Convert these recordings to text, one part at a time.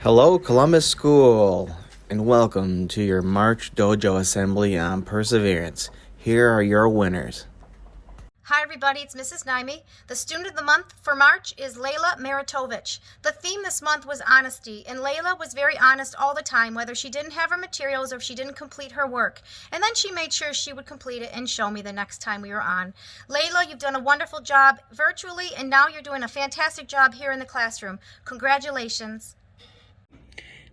Hello, Columbus School, and welcome to your March Dojo Assembly on Perseverance. Here are your winners. Hi everybody, it's Mrs. Naimi. The student of the month for March is Layla Maritovich. The theme this month was honesty, and Layla was very honest all the time, whether she didn't have her materials or if she didn't complete her work. And then she made sure she would complete it and show me the next time we were on. Layla, you've done a wonderful job virtually, and now you're doing a fantastic job here in the classroom. Congratulations.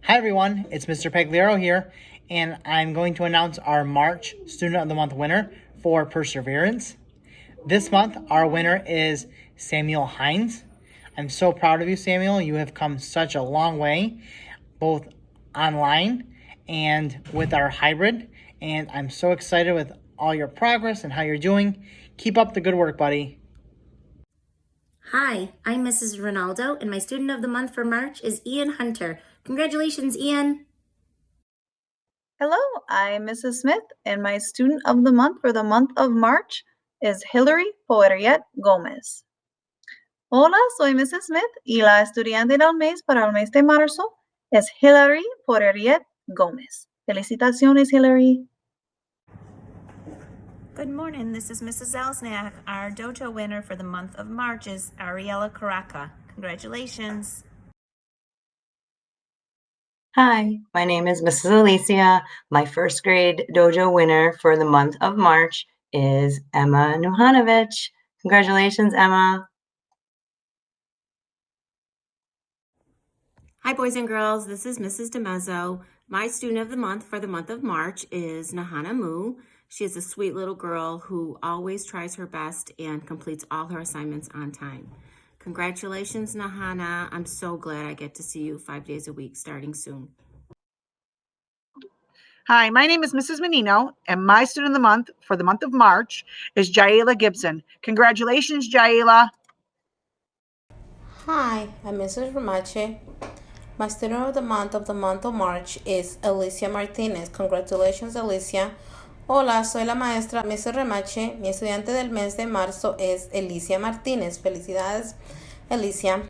Hi everyone, it's Mr. Pagliaro here, and I'm going to announce our March Student of the Month winner for Perseverance. This month, our winner is Samuel Hines. I'm so proud of you, Samuel. You have come such a long way, both online and with our hybrid, and I'm so excited with all your progress and how you're doing. Keep up the good work, buddy. Hi, I'm Mrs. Ronaldo, and my Student of the Month for March is Ian Hunter. Congratulations, Ian. Hello, I'm Mrs. Smith, and my Student of the Month for the month of March is Hilary Poirier Gómez. Hola, soy Mrs. Smith, y la estudiante del mes para el mes de marzo es Hilary Poirier Gómez. Felicitaciones, Hilary. Good morning, this is Mrs. Elsnack. Our Dojo winner for the month of March is Ariella Caraca. Congratulations. Hi, my name is Mrs. Alicia. My first grade Dojo winner for the month of March is Emma Nuhanovich. Congratulations, Emma. Hi, boys and girls. This is Mrs. DeMezzo. My Student of the Month for the month of March is Nahana Mu. She is a sweet little girl who always tries her best and completes all her assignments on time. Congratulations, Nahana. I'm so glad I get to see you 5 days a week starting soon. Hi, my name is Mrs. Menino, and my Student of the Month for the month of March is Jaela Gibson. Congratulations, Jaela. Hi, I'm Mrs. Remache. My Student of the month of March is Alicia Martinez. Congratulations, Alicia. Hola, soy la maestra Mrs. Remache. Mi estudiante del mes de marzo es Alicia Martínez. Felicidades, Alicia.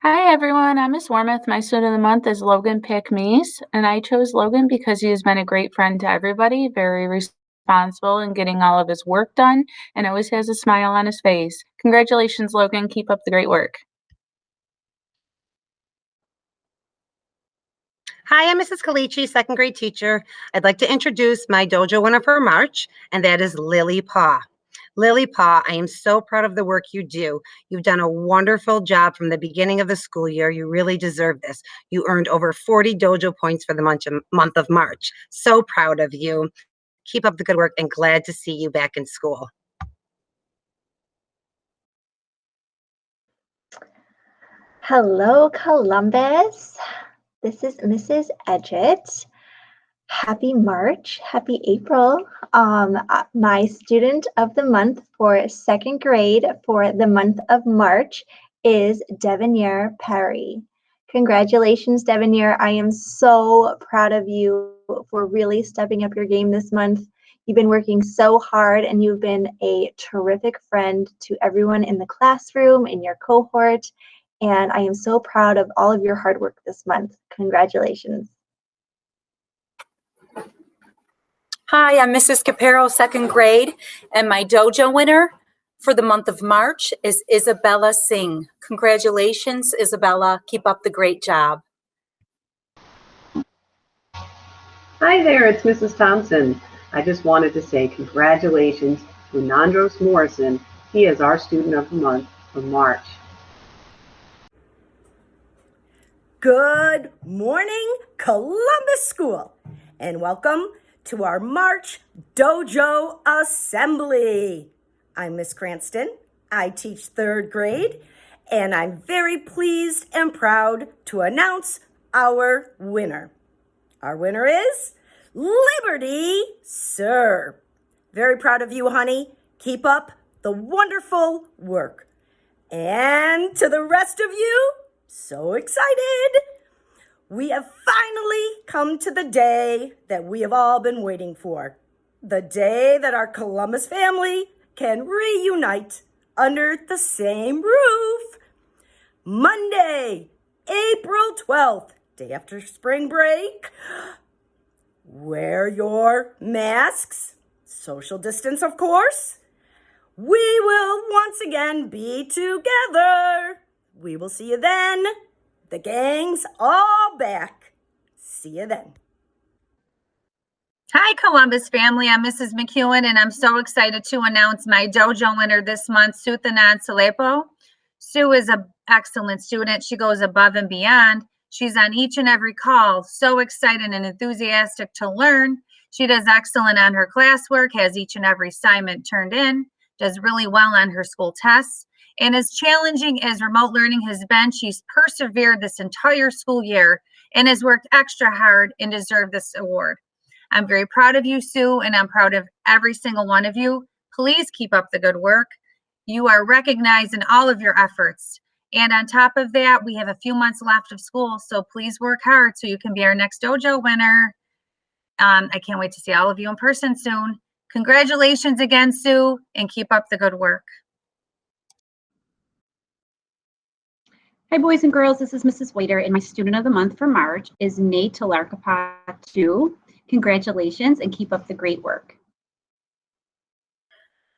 Hi everyone, I'm Miss Warmouth. My student of the month is Logan Pickmees, and I chose Logan because he has been a great friend to everybody, very responsible in getting all of his work done, and always has a smile on his face. Congratulations, Logan. Keep up the great work. Hi, I'm Mrs. Calici, second grade teacher. I'd like to introduce my Dojo winner for March, and that is Lily Paw. Lily Paw, I am so proud of the work you do. You've done a wonderful job from the beginning of the school year. You really deserve this. You earned over 40 Dojo points for the month of March. So proud of you. Keep up the good work and glad to see you back in school. Hello, Columbus. This is Mrs. Edgett. Happy March, happy April. My Student of the Month for second grade for the month of March is Devonier Perry. Congratulations, Devonier. I am so proud of you for really stepping up your game this month. You've been working so hard, and you've been a terrific friend to everyone in the classroom, in your cohort, and I am so proud of all of your hard work this month. Congratulations. Hi, I'm Mrs. Capero, second grade, and my Dojo winner for the month of March is Isabella Singh. Congratulations, Isabella. Keep up the great job. Hi there, it's Mrs. Thompson. I just wanted to say congratulations to Nandros Morrison. He is our Student of the Month for March. Good morning, Columbus School, and welcome to our March Dojo Assembly. I'm Miss Cranston. I teach third grade, and I'm very pleased and proud to announce our winner. Our winner is Liberty Sir. Very proud of you, honey. Keep up the wonderful work. And to the rest of you, so excited! We have finally come to the day that we have all been waiting for. The day that our Columbus family can reunite under the same roof. Monday, April 12th, day after spring break. Wear your masks, social distance, of course. We will once again be together. We will see you then. The gang's all back. See you then. Hi, Columbus family. I'm Mrs. McEwen, and I'm so excited to announce my dojo winner this month, Suthanan Salepo. Sue is an excellent student. She goes above and beyond. She's on each and every call, so excited and enthusiastic to learn. She does excellent on her classwork, has each and every assignment turned in, does really well on her school tests. And as challenging as remote learning has been, she's persevered this entire school year and has worked extra hard and deserved this award. I'm very proud of you, Sue, and I'm proud of every single one of you. Please keep up the good work. You are recognized in all of your efforts. And on top of that, we have a few months left of school, so please work hard so you can be our next dojo winner. I can't wait to see all of you in person soon. Congratulations again, Sue, and keep up the good work. Hi, boys and girls. This is Mrs. Waiter, and my student of the month for March is Nate Talarkapatu. Congratulations and keep up the great work.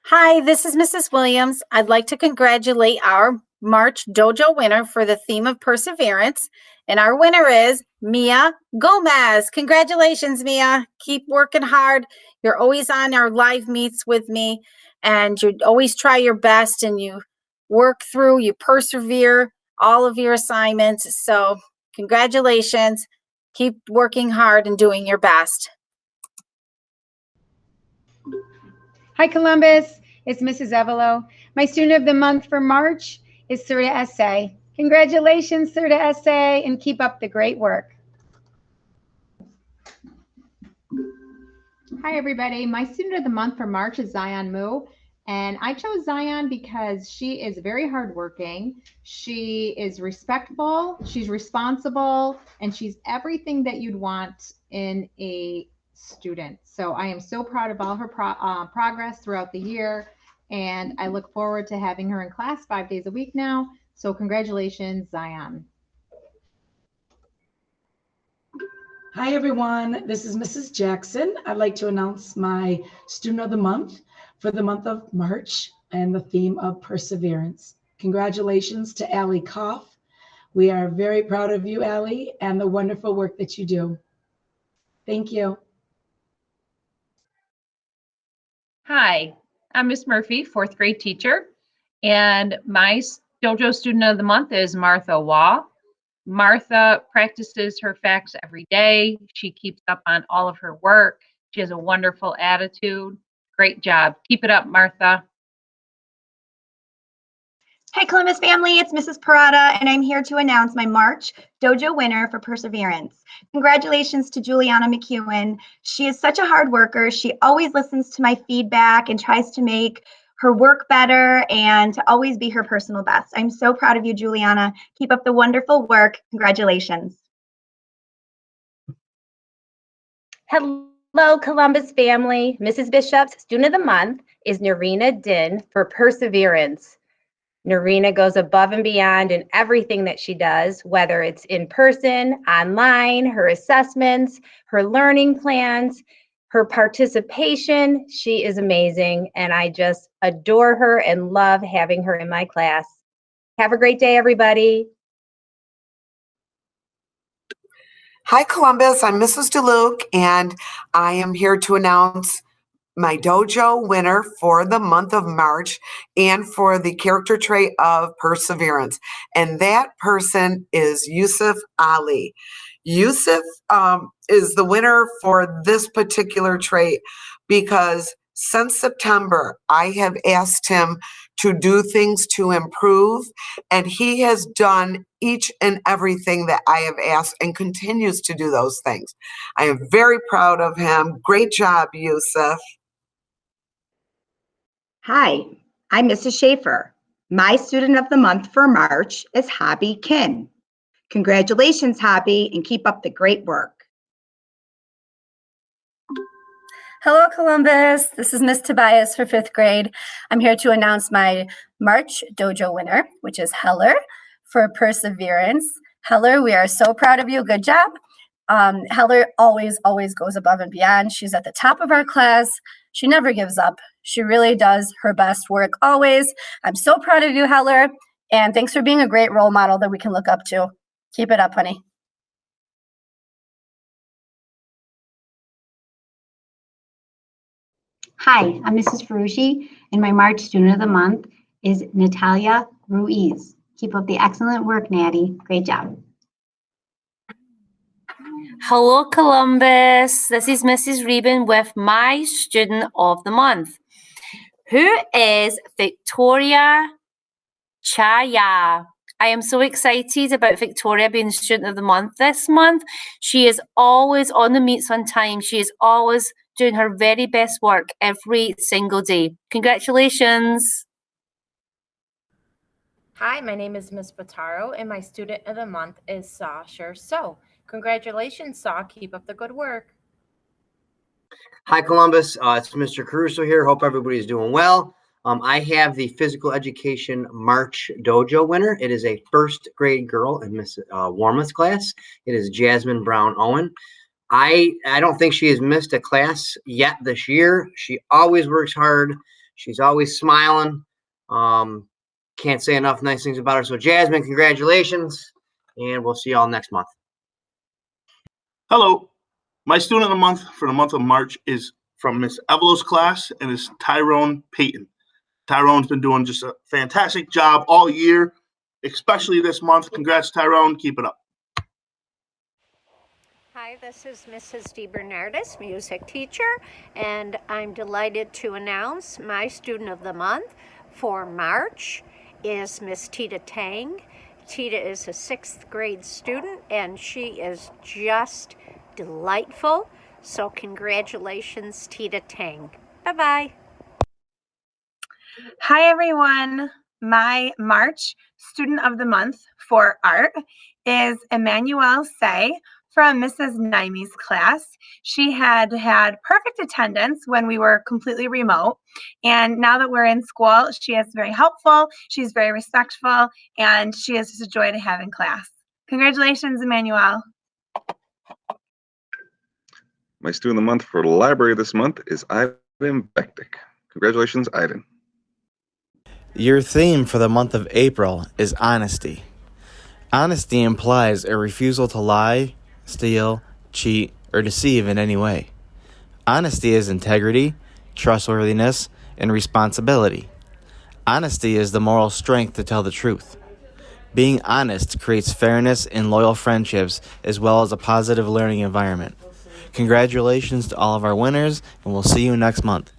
Hi, this is Mrs. Williams. I'd like to congratulate our March Dojo winner for the theme of perseverance. And our winner is Mia Gomez. Congratulations, Mia. Keep working hard. You're always on our live meets with me, and you always try your best, and you work through, you persevere all of your assignments. So congratulations. Keep working hard and doing your best. Hi, Columbus. It's Mrs. Evelo. My student of the month for March is Surya Essay. Congratulations, Surya Essay, and keep up the great work. Hi, everybody. My student of the month for March is Zion Moo. And I chose Zion because she is very hardworking. She is respectful, she's responsible, and she's everything that you'd want in a student. So I am so proud of all her progress throughout the year. And I look forward to having her in class 5 days a week now. So congratulations, Zion. Hi, everyone. This is Mrs. Jackson. I'd like to announce my student of the month for the month of March and the theme of perseverance. Congratulations to Allie Koff. We are very proud of you, Allie, and the wonderful work that you do. Thank you. Hi, I'm Miss Murphy, fourth grade teacher, and my dojo student of the month is Martha Waugh. Martha practices her facts every day. She keeps up on all of her work. She has a wonderful attitude. Great job. Keep it up, Martha. Hi, Columbus family. It's Mrs. Parada, and I'm here to announce my March Dojo winner for perseverance. Congratulations to Juliana McEwen. She is such a hard worker. She always listens to my feedback and tries to make her work better and to always be her personal best. I'm so proud of you, Juliana. Keep up the wonderful work. Congratulations. Hello, Columbus family. Mrs. Bishop's student of the month is Narina Din for perseverance. Narina goes above and beyond in everything that she does, whether it's in person, online, her assessments, her learning plans, her participation. She is amazing, and I just adore her and love having her in my class. Have a great day, everybody. Hi, Columbus. I'm Mrs. DeLuke, and I am here to announce my dojo winner for the month of March and for the character trait of perseverance. And that person is Yusuf Ali. Yusuf is the winner for this particular trait because since September, I have asked him to do things to improve, and he has done each and everything that I have asked and continues to do those things. I am very proud of him. Great job, Yusuf. Hi, I'm Mrs. Schaefer. My student of the month for March is Hobby Kim. Congratulations, Hobby, and keep up the great work. Hello, Columbus. This is Miss Tobias for 5th grade. I'm here to announce my March Dojo winner, which is Heller for perseverance. Heller, we are so proud of you. Good job. Heller always goes above and beyond. She's at the top of our class. She never gives up. She really does her best work always. I'm so proud of you, Heller. And thanks for being a great role model that we can look up to. Keep it up, honey. Hi, I'm Mrs. Ferrucci, and my March Student of the Month is Natalia Ruiz. Keep up the excellent work, Natty. Great job. Hello, Columbus. This is Mrs. Reben with my Student of the Month, who is Victoria Chaya. I am so excited about Victoria being Student of the Month this month. She is always on the meets on time. She is always doing her very best work every single day. Congratulations. Hi, my name is Ms. Bataro, and my Student of the Month is Saw Sure So. Congratulations, Saw. Keep up the good work. Hi, Columbus. It's Mr. Caruso here. Hope everybody's doing well. I have the Physical Education March Dojo winner. It is a first grade girl in Miss Warmoth's class. It is Jasmine Brown Owen. I don't think she has missed a class yet this year. She always works hard. She's always smiling. Can't say enough nice things about her. So Jasmine, congratulations, and we'll see y'all next month. Hello. My Student of the Month for the month of March is from Miss Evelo's class, and is Tyrone Payton. Tyrone's been doing just a fantastic job all year, especially this month. Congrats, Tyrone. Keep it up. Hi, this is Mrs. DeBernardis, music teacher, and I'm delighted to announce my Student of the Month for March is Miss Tita Tang. Tita is a 6th grade student, and she is just delightful. So congratulations, Tita Tang. Bye-bye. Hi, everyone. My March Student of the Month for art is Emmanuel Say from Mrs. Naimi's class. She had perfect attendance when we were completely remote. And now that we're in school, she is very helpful, she's very respectful, and she is just a joy to have in class. Congratulations, Emmanuel. My Student of the Month for the library this month is Ivan Bektik. Congratulations, Ivan. Your theme for the month of April is honesty. Honesty implies a refusal to lie, steal, cheat, or deceive in any way. Honesty is integrity, trustworthiness, and responsibility. Honesty is the moral strength to tell the truth. Being honest creates fairness and loyal friendships, as well as a positive learning environment. Congratulations to all of our winners, and we'll see you next month.